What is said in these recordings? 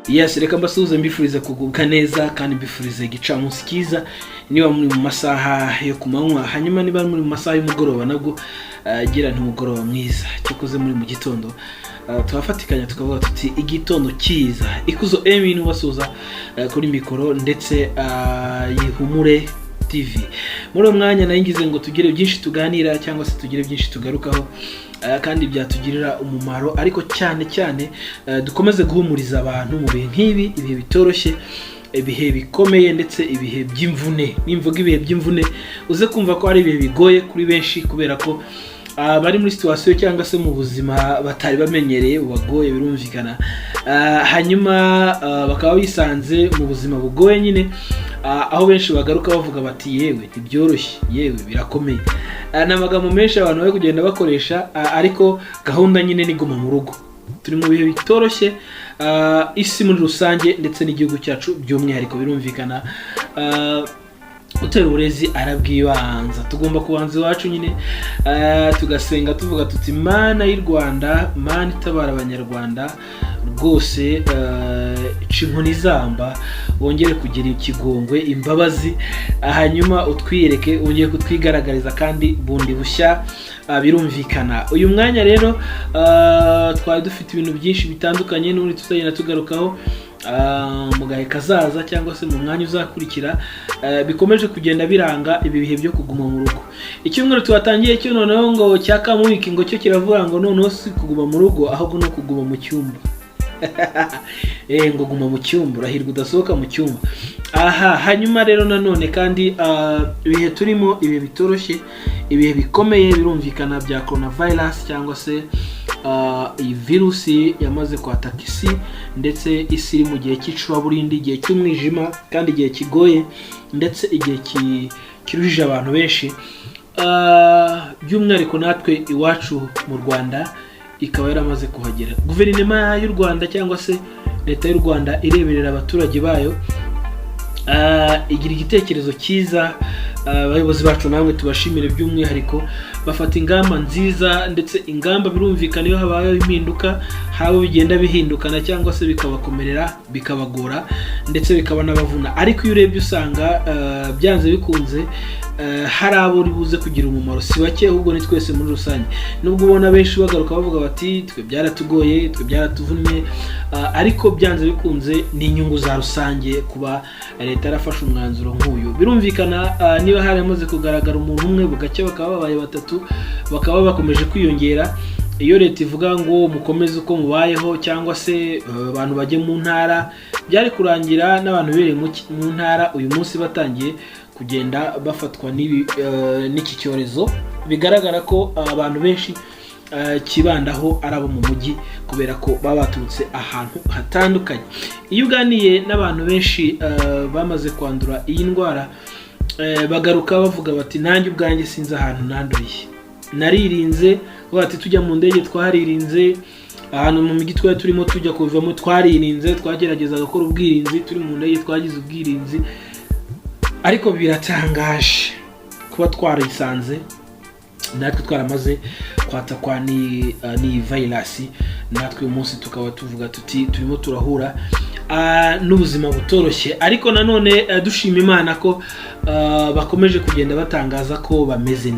Yes, reka mbasuhuze mbifurize kugubwa neza kandi mbifurize gicamunsi kiza niba muri mu masaha yo kumanywa, hanyuma niba muri mu masaha y'umugoroba nabwo gira ntumugoroba mwiza cyokoze muri mu gitondo. Tubafatikanya tukavuga tuti igitondo kiza. Ikuzo Emi nubasuza kuri mikoro ndetse yihumure TV. Muri umwanya nayingize ngo tugire byinshi tuganira cyangwa se tugire byinshi tugarukaho kandi byatugirira umumaro, ariko cyane cyane dukomeze guhumuriza abantu mu bihe nk'ibi, ibihe bitoroshye, ibihe bikomeye ndetse ibihe by'imvune. Nimvuga ibihe by'imvune uze kumva ko ari ibihe bigoye kuri benshi kubera ko bari muri situation cyangwa se mu buzima batari bamenyereye ubagoye birumvikana, hanyuma bakaba bisanze mu buzima bugoye nyine, aho benshi bagaruka bavuga bati yewe ntibyoroshye, yewe birakomeye. N'amagambo menshi abantu bari kugenda bakoresha, ariko gahunda nyine ni guma mu rugo. Turi mu bihe bitoroshye, isi muri rusange ndetse n'igihugu cyacu by'umwihariko birumvikana. Utera uburezi arabwibanza, tugomba kubanza iwacu nyine tugasenga tuvuga tuti Mana y'u Rwanda, Mana itabara abanyarwanda rwose, inkoni zamba wongere kugira ikigongwe, imbabazi, hanyuma utwireke wongere kutwigaragariza kandi bundi bushya. Birumvikana uyu mwanya rero twari dufite ibintu byinshi bitandukanye n'uri tuzagenda tugarukaho mu gahe kazaza cyangwa se mu mwanya uzakurikira, bikomeje kugenda biranga ibi bihe byo kuguma mu rugo. Icyumweru tubatangiye cyo noneho ngo cyakamubiki ngo cyo kiravuga ngo noneho si kuguma mu rugo ahubwo no kuguma mu cyumba. Ngo guma mu cyumba, urahirwa udasohoka mu cyumba. Hanyuma rero nanone kandi ibihe turimo, ibihe bitoroshye, ibihe bikomeye birumvikana bya coronavirus cyangwa se iyi virusi yamaze kwataka isi, ndetse isi iri mu gihe cy'icuraburindi, igihe cy'umwijima kandi igihe kigoye, ndetse igihe kiruhije abantu benshi, by'umwihariko natwe iwacu mu Rwanda ikaba yaramaze kuhagera. Guverinoma y'u Rwanda cyangwa se leta y'u Rwanda ireberera abaturage bayo, igira igitekerezo cyiza. Abayobozi bacu namwe tubashimire by'umwihariko, bafata ingamba nziza, ndetse ingamba birumvikana iyo habayeho impinduka habo bigenda bihindukana cyangwa se bikabakomerera, bikabagora ndetse bikaba n'abavuna, ariko iyo urebye usanga byanze bikunze hari abo ribuze kugira umumaro, si bake ahubwo ni twese muri rusange. Nubwo ubona benshi bagaruka bavuga bati twe byaratugoye, twe byaratuvunnye, ariko byanze bikunze ni inyungu za rusange kuba leta yarafashe umwanzuro nk'uyu. Birumvikana niba hari amaze kugaragara umuntu umwe bugacya bakaba babaye batatu, bakaba bakomeje kwiyongera. Iyo leta ivuga ngo mukomeze uko mubayeho cyangwa se abantu bajye mu ntara, byari kurangira n'abantu bereye mu ntara uyu munsi batangiye kugenda bafatwa n'iki cyorezo. Bigaragara ko abantu benshi kibandaho ari abo mu mujyi kubera ko baba baturutse ahantu hatandukanye. Iyo uganiye n'abantu benshi bamaze kwandura iyi ndwara, bagaruka bavuga bati nanjye ubwanjye sinzi ahantu nanduriye, naririnze. Bati tujya mu ndege twaririnze, ahantu mu migi twari turimo tujya kuvamo twaririnze, twagerageza gukora ubwirinzi, turi mu ndege twagize ubwirinzi, ariko biratangaje kuba twarisanze natwe twaramaze kwatakwa ni virus. Natwe uyu munsi tukaba tuvuga tuti turimo turahura n'ubuzima butoroshye, ariko nanone dushima Imana ko bakomeje kugenda batangaza ko bameze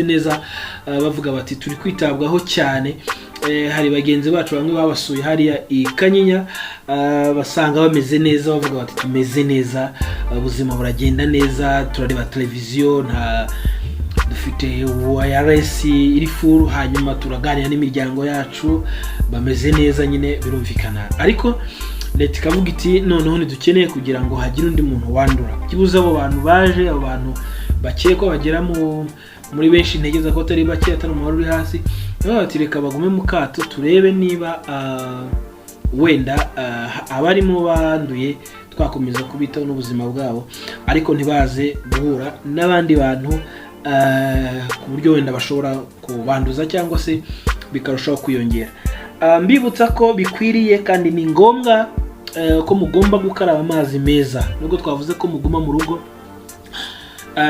neza, bavuga bati turi kwitabwaho cyane. Hari bagenzi bacu bamwe babasuye hariya i Kanyinya, basanga bameze neza, bavuga bati tumeze neza, ubuzima buragenda neza, turareba televiziyo, dufite wireless iri full, hanyuma turaganira n'imiryango yacu, bameze neza nyine birumvikana. Ariko leta ikavuga iti noneho ntidukeneye kugira ngo hagire undi muntu wandura. Kibuze abo bantu baje, abo bantu bakekwa bagera muri benshi, ntegeza ko atari bake, atari umubare uri hasi, bati reka bagume mu kato turebe niba wenda abarimo banduye twakomeza kubitaho n'ubuzima bwabo, ariko ntibaze guhura n'abandi bantu ku buryo wenda bashobora kubanduza cyangwa se bikarushaho kwiyongera. Mbibutsa ko bikwiriye kandi ni ngombwa ko mugomba gukaraba amazi meza. Nubwo twavuze ko muguma mu rugo,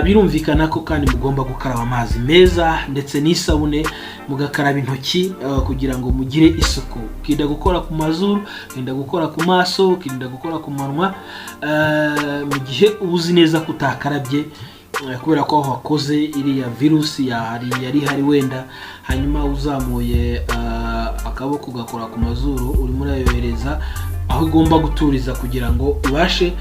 birumvikana ko kandi mugomba gukaraba amazi meza ndetse n'isabune, mugakaraba intoki kugira ngo mugire isuku. Ukirinda gukora ku mazuru, ukirinda gukora ku maso, ukirinda gukora ku manwa mu gihe uzi neza ko utakarabye, kubera ko aho wakoze iriya virusi yari hari wenda, hanyuma uzamuye akaboko ugakora ku mazuru urimo urayohereza aho igomba guturiza kugira ngo ibashe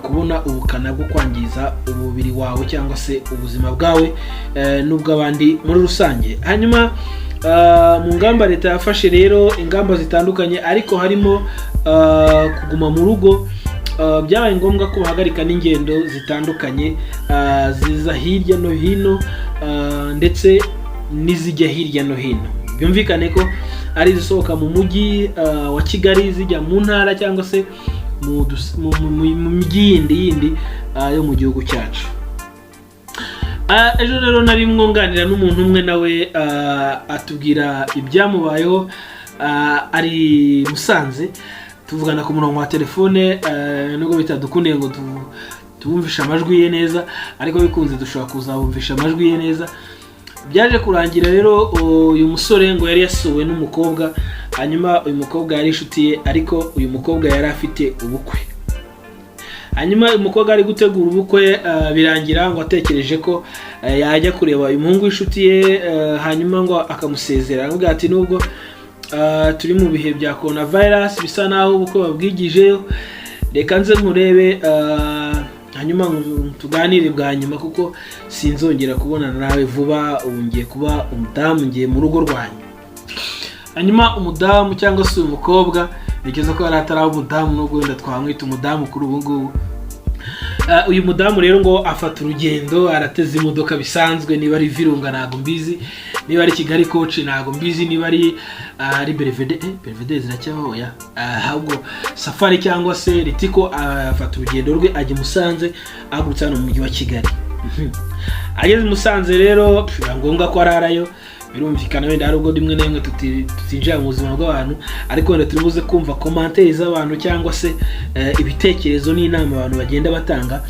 kubona ubukana bwo kwangiza umubiri wawe cyangwa se ubuzima bwawe n'ubw'abandi muri rusange. Hanyuma mu ngamba leta yafashe rero ingamba zitandukanye, ariko harimo kuguma mu rugo. Byabaye ngombwa ko bahagarika n'ingendo zitandukanye ziza hirya no hino ndetse n'izijya hirya no hino. Byumvikane ko ari izisohoka mu mujyi wa Kigali zijya mu ntara cyangwa se mu mijyi yindi yo mu gihugu cyacu. Ejo rero nari mwunganira n'umuntu umwe nawe atubwira ibyamubayeho, ari Musanze, tuvugana ku murongo wa telefone, nubwo bitadukundiye ngo tubumvisha amajwi ye neza, ariko bikunze dushobora kuzabumvisha amajwi ye neza. Byaje kurangira rero uyu musore ngo yari yasuwe n'umukobwa, hanyuma uyu mukobwa yari inshuti ye, ariko uyu mukobwa yari afite ubukwe. Hanyuma uyu mukobwa ari gutegura ubukwe, birangira ngo atekereje ko yajya kureba uyu muhungu w'inshuti ye, hanyuma ngo akamusezera. Aravuga ati nubwo turi mu bihe bya coronavirus bisa naho ubukwe babwigijeyo, reka nze nkurebe hanyuma tuganire bwa nyuma kuko sinzongera kubonana nawe vuba, ubu ngiye kuba umudamu, ngiye mu rugo rwanyu. Hanyuma umudamu cyangwa se umukobwa, nigeze ko yari atari umudamu, nubwo wenda twamwita umudamu kuri ubu ngubu. Uyu mudamu rero ngo afata urugendo, arateze imodoka bisanzwe, niba ari Virunga ntago mbizi, niba ari Kigali Coach ntago mbizi, niba ari Belvedere ziracyaho ya ahubwo Safari cyangwa se Ritiko. Afata urugendo rwe ajya Musanze, agurutse hano mu mujyi wa Kigali. Ageze Musanze rero ngombwa ko ararayo. Birumvikana wenda hari ubwo rimwe na rimwe tutinjira mu buzima bw'abantu, ariko wenda turibuze kumva commentaires z'abantu cyangwa se ibitekerezo n'inama abantu bagenda batanga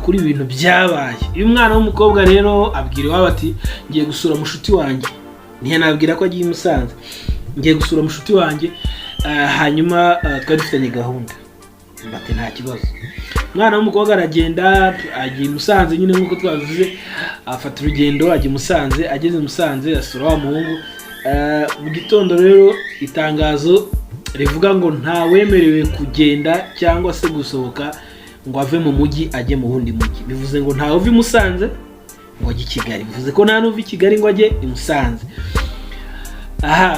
kuri ibintu byabaye. Uyu mwana w'umukobwa rero abwira iwabo ati ngiye gusura mushuti wanjye. Nihe nabwira ko agiye Musanze, ngiye gusura mushuti wanjye, hanyuma twari dufitanye gahunda. Bati nta kibazo. Mwana w'umukobwa aragenda agiye Musanze nyine nkuko twavuze, afata urugendo ajya Musanze. Ageze Musanze asura wa muhungu. Mu gitondo rero itangazo rivuga ngo nta wemerewe kugenda cyangwa se gusohoka ngo ave mu mujyi ajye mu wundi mujyi. Bivuze ngo ntawe uvi Musanze ngo ajye Kigali, bivuze ko nta n'uvi Kigali ngo ajye i Musanze.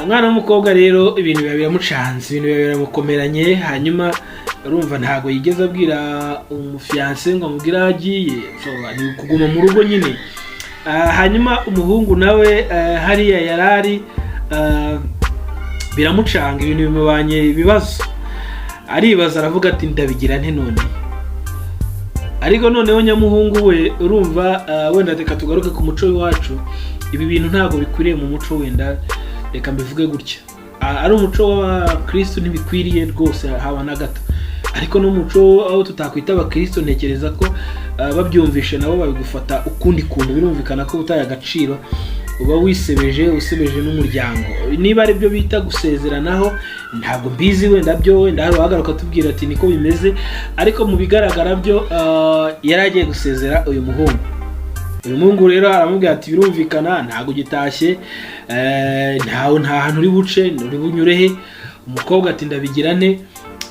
Mwana w'umukobwa rero ibintu biramucanze, ibintu biramukomeranye. Hanyuma urumva ntago yigeze abwira umufiance ngo amubwire agiye, ni kuguma mu rugo nyine. Hanyuma umuhungu nawe hariya yarari biramucanga, ibintu bimubanye ibibazo. Aribaza aravuga ati ndabigira nte none. Ariko noneho nyamuhungu we urumva wenda reka tugaruke ku muco wacu. Ibi bintu ntago bikwiriye mu muco, wenda reka mbivuge gutya. Ari umuco wa Kristo ntibikwiriye rwose haba na gato. Ariko n'umuco aho tutakwita abakristo, ntekereza ko babyumvishe nabo babigufata ukundi kuntu. Birumvikana ko utaye agaciro, uba usebeje n'umuryango. Niba ari byo bita gusezeranaho ntabwo mbizi, wenda byo wenda hari wagaruka tubwira ati niko bimeze. Ariko mu bigaragara byo yari agiye gusezera uyu muhungu. Uyu muhungu rero aramubwira ati birumvikana ntago gitashye, nta hantu uri buce, uri bunyurehe. Umukobwa ati ndabigira nte,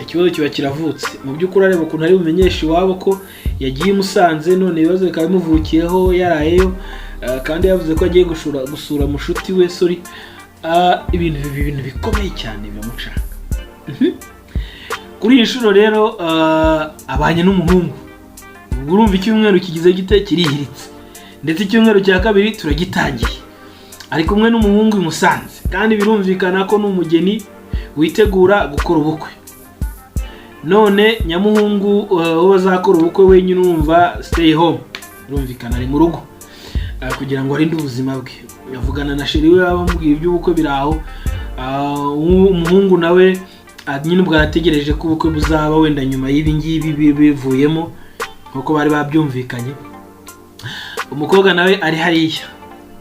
ikibazo kiba kiravutse. Mu by'ukuri areba ukuntu ari bumenyesha iwabo ko yagiye Musanze, none ibibazo bikaba bimuvukiyeho yarayeyo, kandi yavuze ko agiye gusura mushuti we. Ibintu bikomeye cyane biramucanga. Kuri iyi nshuro rero abanye n'umuhungu. Ubwo urumva icyumweru kigize gite kirihiritse, ndetse icyumweru cya kabiri turagitangiye. Ari kumwe n'umuhungu i Musanze, kandi birumvikana ko n'umugeni witegura gukora ubukwe. None nyamuhungu uwo bazakora ubukwe wenyine urumva stay home, birumvikana ari mu rugo kugira ngo arinde ubuzima bwe. Yavugana na sheri we abamubwiye iby'ubukwe biraho. Umuhungu nawe nyine ubwo arategereje ko ubukwe buzaba wenda nyuma y'ibi ngibi bivuyemo. nkuko bari babyumvikanye. Umukobwa nawe ari hariya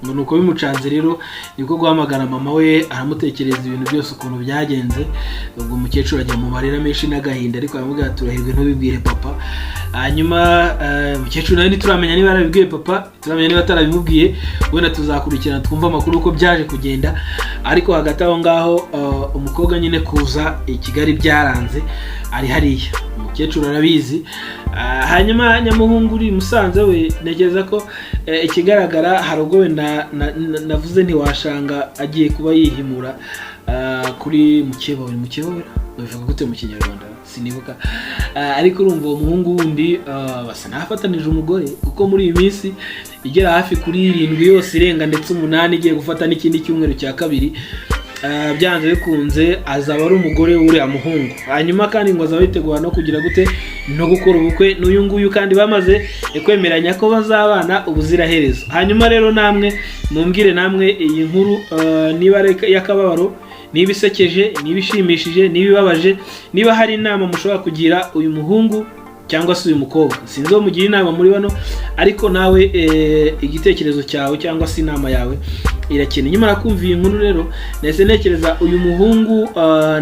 ngo nuko bimucanze rero niko guhamagara mama we aramutekereza ibintu byose ukuntu byagenze. Ubwo umukecuru ajya mu marira menshi n'agahinda ariko aramubwira turahirwe ntubibwire papa. Hanyuma umukecuru nawe ntituramenya niba yarabibwiye papa, turamenya niba atarabimubwiye, wenda tuzakurikirana twumva amakuru uko byaje kugenda. Ariko hagati aho ngaho umukobwa nyine kuza i Kigali byaranze ari hariya, umukecuru arabizi. Hanyuma Nyamuhungu uri Musanze we ntekereza ko ikigaragara hari ubwo wenda navuze ntiwashanga agiye kuba yihimura kuri Mukeba bivuga gute mu Kinyarwanda sinibuka. Ariko urumva uwo muhungu wundi basa nafatanije umugore, kuko muri iyi minsi igera hafi kuri 7 yose irenga ndetse 8 igiye gufata n'ikindi cyumweru cya kabiri, byanze bikunze azaba ari umugore w'uriya muhungu. Hanyuma kandi ngo azaba yitegura no kugira gute no gukora ubukwe n'uyu nguyu, kandi bamaze kwemeranya ko bazabana ubuziraherezo. Hanyuma rero namwe mumbwire namwe iyi nkuru niba ari yakababaro, niba isekeje, niba ishimishije, niba ibabaje, niba hari inama mushobora kugira uyu muhungu cyangwa se uyu mukobwa. Sinzi wo mugira inama muri bano, ariko nawe igitekerezo cyawe cyangwa se inama yawe irakeneye. Nyuma kumva iyi nkuru rero nese nekereza uyu muhungu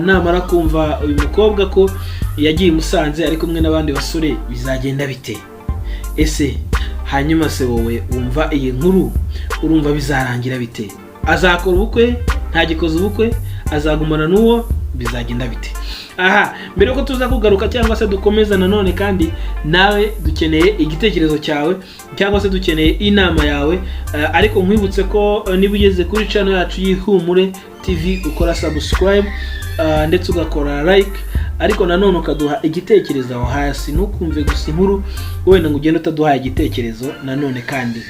namara kumva uyu mukobwa ko yagiye Musanze ari kumwe n'abandi basore bizagenda bite? Ese hanyuma se wowe wumva iyi nkuru urumva bizarangira bite? Azakora ubukwe, ntagikoze ubukwe, azagumana n'uwo, bizagenda bite? Mbere ko tuza kugaruka cyangwa se dukomeza nanone, kandi nawe dukeneye igitekerezo cyawe cyangwa se dukeneye inama yawe. Ariko nkwibutse ko niba ugeze kuri channel yacu y'Ihumure TV ukora subscribe ndetse ugakora like, ariko nanone ukaduha igitekerezo aho hasi, nukumve gusa inkuru wenda ngo ugende utaduhaye igitekerezo nanone. Kandi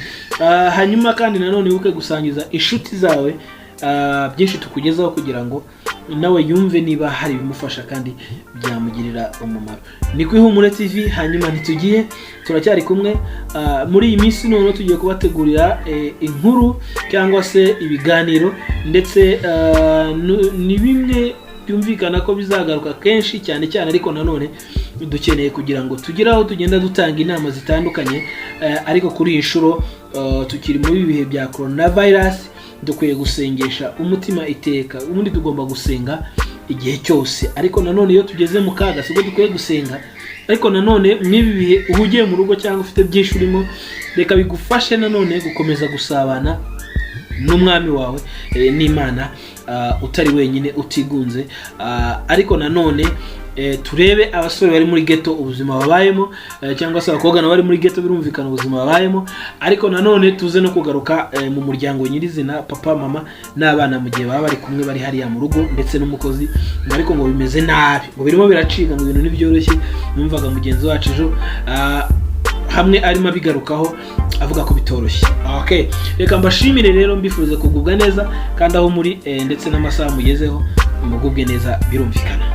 hanyuma kandi nanone wibuke gusangiza inshuti zawe byinshi tukugezaho kugira ngo nawe yumve niba hari bimufasha kandi byamugirira umumaro. Ni ku Ihumure TV. Hanyuma ntitugiye, turacyari kumwe muri iyi minsi none tugiye kubategurira inkuru cyangwa se ibiganiro, ndetse ni bimwe byumvikana ko bizagaruka kenshi cyane cyane, ariko nanone dukeneye kugira ngo tugire aho tugenda dutanga inama zitandukanye. Ariko kuri iyi nshuro tukiri muri bihe bya coronavirus, dukwiye gusengesha umutima iteka. Ubundi tugomba gusenga igihe cyose, ariko nanone iyo tugeze mu kaga sibwo dukwiye gusenga. Ariko nanone mwibi bihe uhugiye mu rugo cyangwa ufite byinshi urimo, reka bigufashe nanone gukomeza gusabana n'umwami wawe n'Imana utari wenyine utigunze. Ariko nanone turebe abasore bari muri ghetto ubuzima babayemo, cyangwa se abakobwa bari muri ghetto birumvikana ubuzima babayemo. Ariko nanone tuze no kugaruka mu muryango nyirizina, papa mama n'abana mu gihe baba bari kumwe bari hariya mu rugo, ndetse n'umukozi. Ariko ngo bimeze nabi, ngo birimo biracika, ngo ibintu ntibyoroshye. Numvaga mugenzi wacu ejo hamwe arimo abigarukaho avuga ko bitoroshye. Reka mbashimire rero, mbifuze kugubwa neza kandi aho muri ndetse n'amasaha mugezeho mugubwe neza birumvikana.